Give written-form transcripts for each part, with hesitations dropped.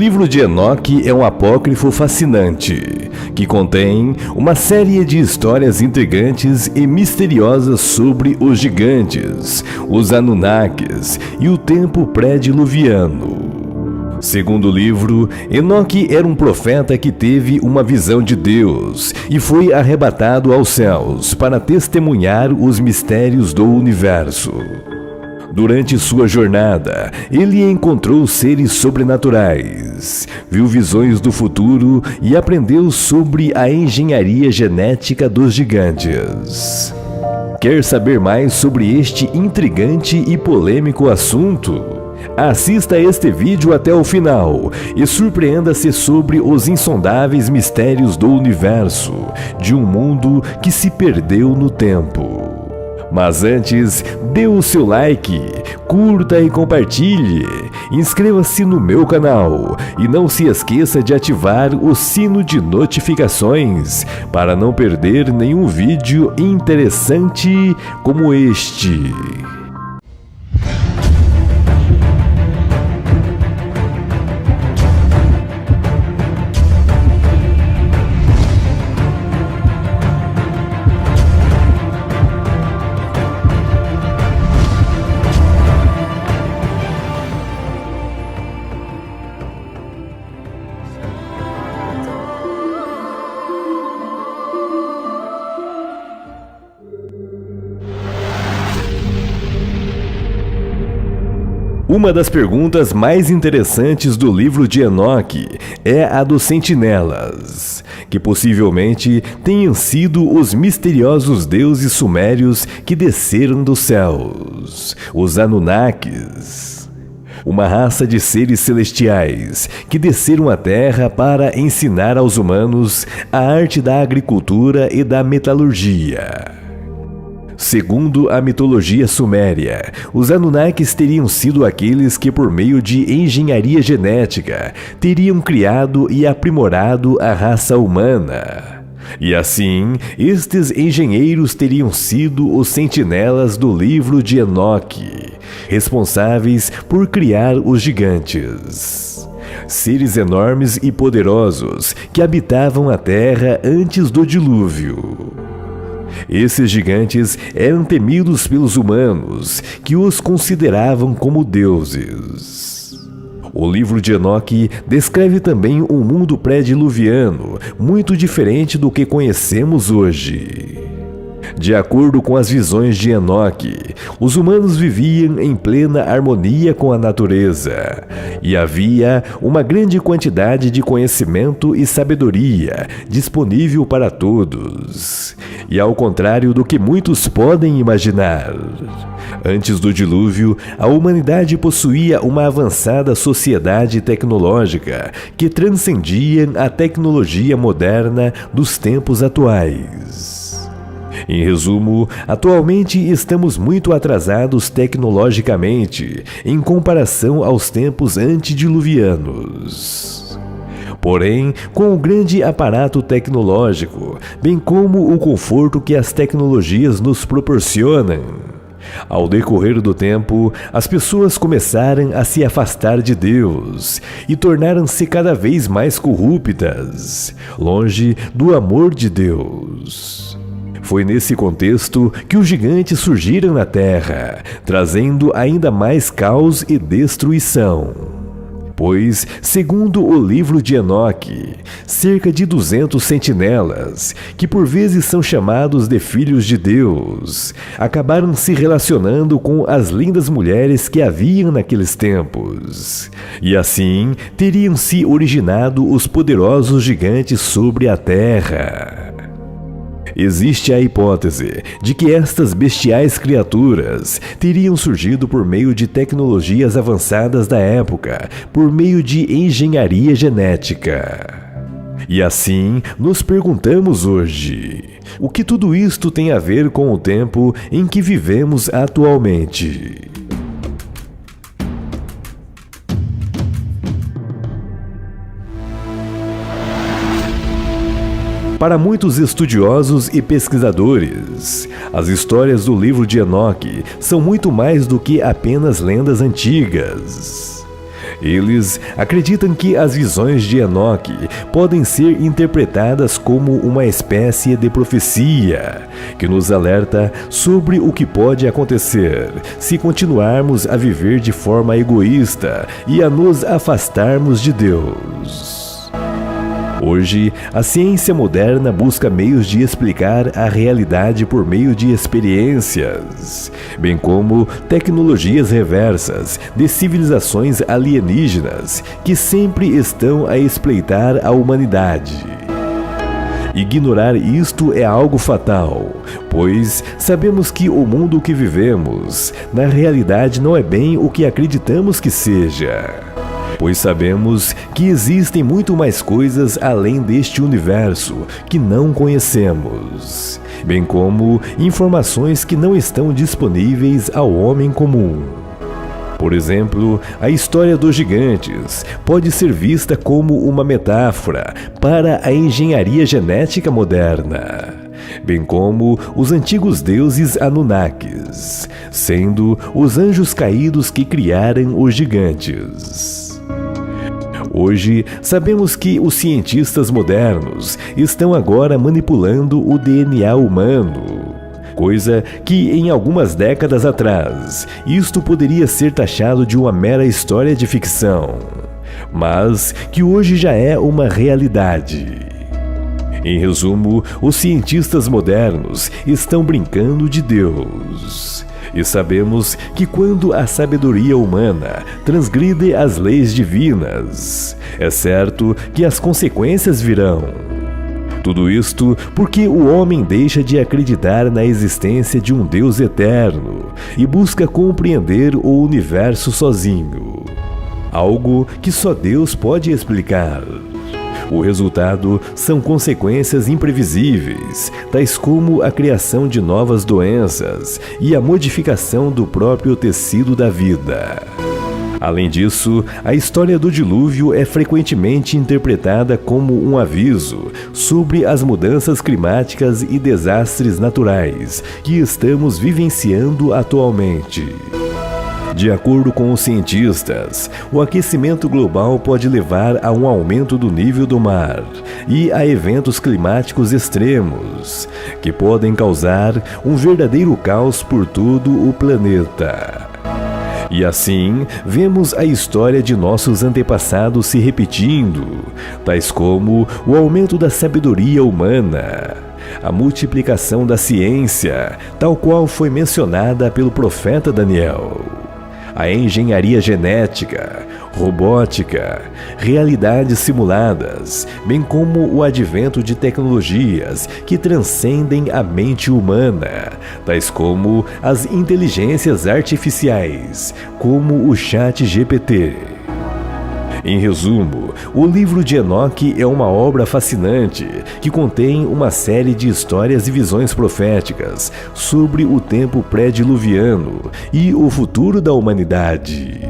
livro de Enoque é um apócrifo fascinante, que contém uma série de histórias intrigantes e misteriosas sobre os gigantes, os Anunnakis e o tempo pré-diluviano. Segundo o livro, Enoque era um profeta que teve uma visão de Deus e foi arrebatado aos céus para testemunhar os mistérios do universo. Durante sua jornada, ele encontrou seres sobrenaturais, viu visões do futuro e aprendeu sobre a engenharia genética dos gigantes. Quer saber mais sobre este intrigante e polêmico assunto? Assista este vídeo até o final e surpreenda-se sobre os insondáveis mistérios do universo, de um mundo que se perdeu no tempo. Mas antes, dê o seu like, curta e compartilhe, inscreva-se no meu canal e não se esqueça de ativar o sino de notificações para não perder nenhum vídeo interessante como este. Uma das perguntas mais interessantes do livro de Enoque é a dos sentinelas, que possivelmente tenham sido os misteriosos deuses sumérios que desceram dos céus, os Anunnakis. Uma raça de seres celestiais que desceram à Terra para ensinar aos humanos a arte da agricultura e da metalurgia. Segundo a mitologia suméria, os Anunnakis teriam sido aqueles que, por meio de engenharia genética, teriam criado e aprimorado a raça humana. E assim, estes engenheiros teriam sido os sentinelas do livro de Enoque, responsáveis por criar os gigantes. Seres enormes e poderosos que habitavam a Terra antes do dilúvio. Esses gigantes eram temidos pelos humanos, que os consideravam como deuses. O livro de Enoque descreve também um mundo pré-diluviano, muito diferente do que conhecemos hoje. De acordo com as visões de Enoque, os humanos viviam em plena harmonia com a natureza, e havia uma grande quantidade de conhecimento e sabedoria disponível para todos. E ao contrário do que muitos podem imaginar, antes do dilúvio, a humanidade possuía uma avançada sociedade tecnológica que transcendia a tecnologia moderna dos tempos atuais. Em resumo, atualmente estamos muito atrasados tecnologicamente em comparação aos tempos antediluvianos. Porém, com o grande aparato tecnológico, bem como o conforto que as tecnologias nos proporcionam, ao decorrer do tempo, as pessoas começaram a se afastar de Deus e tornaram-se cada vez mais corruptas, longe do amor de Deus. Foi nesse contexto que os gigantes surgiram na Terra, trazendo ainda mais caos e destruição. Pois, segundo o livro de Enoque, cerca de 200 sentinelas, que por vezes são chamados de filhos de Deus, acabaram se relacionando com as lindas mulheres que haviam naqueles tempos. E assim, teriam se originado os poderosos gigantes sobre a Terra. Existe a hipótese de que estas bestiais criaturas teriam surgido por meio de tecnologias avançadas da época, por meio de engenharia genética. E assim, nos perguntamos hoje, o que tudo isto tem a ver com o tempo em que vivemos atualmente? Para muitos estudiosos e pesquisadores, as histórias do livro de Enoque são muito mais do que apenas lendas antigas. Eles acreditam que as visões de Enoque podem ser interpretadas como uma espécie de profecia, que nos alerta sobre o que pode acontecer se continuarmos a viver de forma egoísta e a nos afastarmos de Deus. Hoje, a ciência moderna busca meios de explicar a realidade por meio de experiências, bem como tecnologias reversas de civilizações alienígenas que sempre estão a espreitar a humanidade. Ignorar isto é algo fatal, pois sabemos que o mundo que vivemos, na realidade, não é bem o que acreditamos que seja. Pois sabemos que existem muito mais coisas além deste universo que não conhecemos, bem como informações que não estão disponíveis ao homem comum. Por exemplo, a história dos gigantes pode ser vista como uma metáfora para a engenharia genética moderna, bem como os antigos deuses Anunnakis, sendo os anjos caídos que criaram os gigantes. Hoje, sabemos que os cientistas modernos estão agora manipulando o DNA humano, coisa que em algumas décadas atrás isto poderia ser taxado de uma mera história de ficção, mas que hoje já é uma realidade. Em resumo, os cientistas modernos estão brincando de Deus. E sabemos que quando a sabedoria humana transgride as leis divinas, é certo que as consequências virão. Tudo isto porque o homem deixa de acreditar na existência de um Deus eterno e busca compreender o universo sozinho, algo que só Deus pode explicar. O resultado são consequências imprevisíveis, tais como a criação de novas doenças e a modificação do próprio tecido da vida. Além disso, a história do dilúvio é frequentemente interpretada como um aviso sobre as mudanças climáticas e desastres naturais que estamos vivenciando atualmente. De acordo com os cientistas, o aquecimento global pode levar a um aumento do nível do mar e a eventos climáticos extremos, que podem causar um verdadeiro caos por todo o planeta. E assim, vemos a história de nossos antepassados se repetindo, tais como o aumento da sabedoria humana, a multiplicação da ciência, tal qual foi mencionada pelo profeta Daniel, a engenharia genética, robótica, realidades simuladas, bem como o advento de tecnologias que transcendem a mente humana, tais como as inteligências artificiais, como o ChatGPT. Em resumo, o livro de Enoque é uma obra fascinante que contém uma série de histórias e visões proféticas sobre o tempo pré-diluviano e o futuro da humanidade.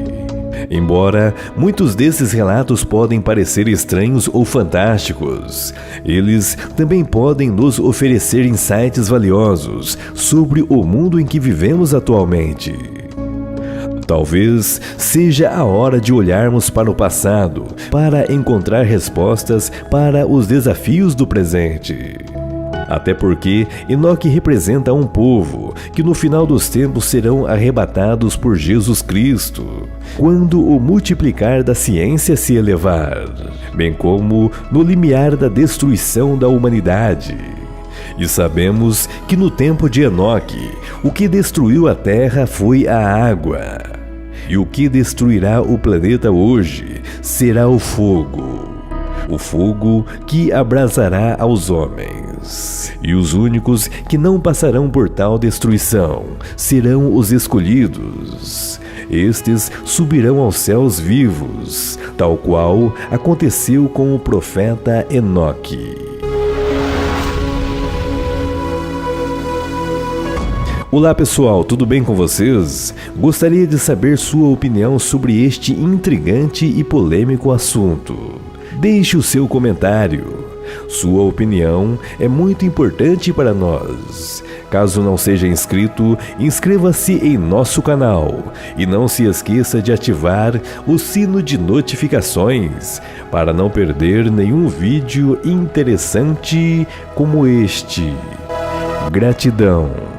Embora muitos desses relatos podem parecer estranhos ou fantásticos, eles também podem nos oferecer insights valiosos sobre o mundo em que vivemos atualmente. Talvez seja a hora de olharmos para o passado para encontrar respostas para os desafios do presente. Até porque Enoque representa um povo que no final dos tempos serão arrebatados por Jesus Cristo, quando o multiplicar da ciência se elevar, bem como no limiar da destruição da humanidade. E sabemos que no tempo de Enoque, o que destruiu a terra foi a água. E o que destruirá o planeta hoje será o fogo que abrasará aos homens. E os únicos que não passarão por tal destruição serão os escolhidos. Estes subirão aos céus vivos, tal qual aconteceu com o profeta Enoque. Olá pessoal, tudo bem com vocês? Gostaria de saber sua opinião sobre este intrigante e polêmico assunto. Deixe o seu comentário. Sua opinião é muito importante para nós. Caso não seja inscrito, inscreva-se em nosso canal e não se esqueça de ativar o sino de notificações para não perder nenhum vídeo interessante como este. Gratidão.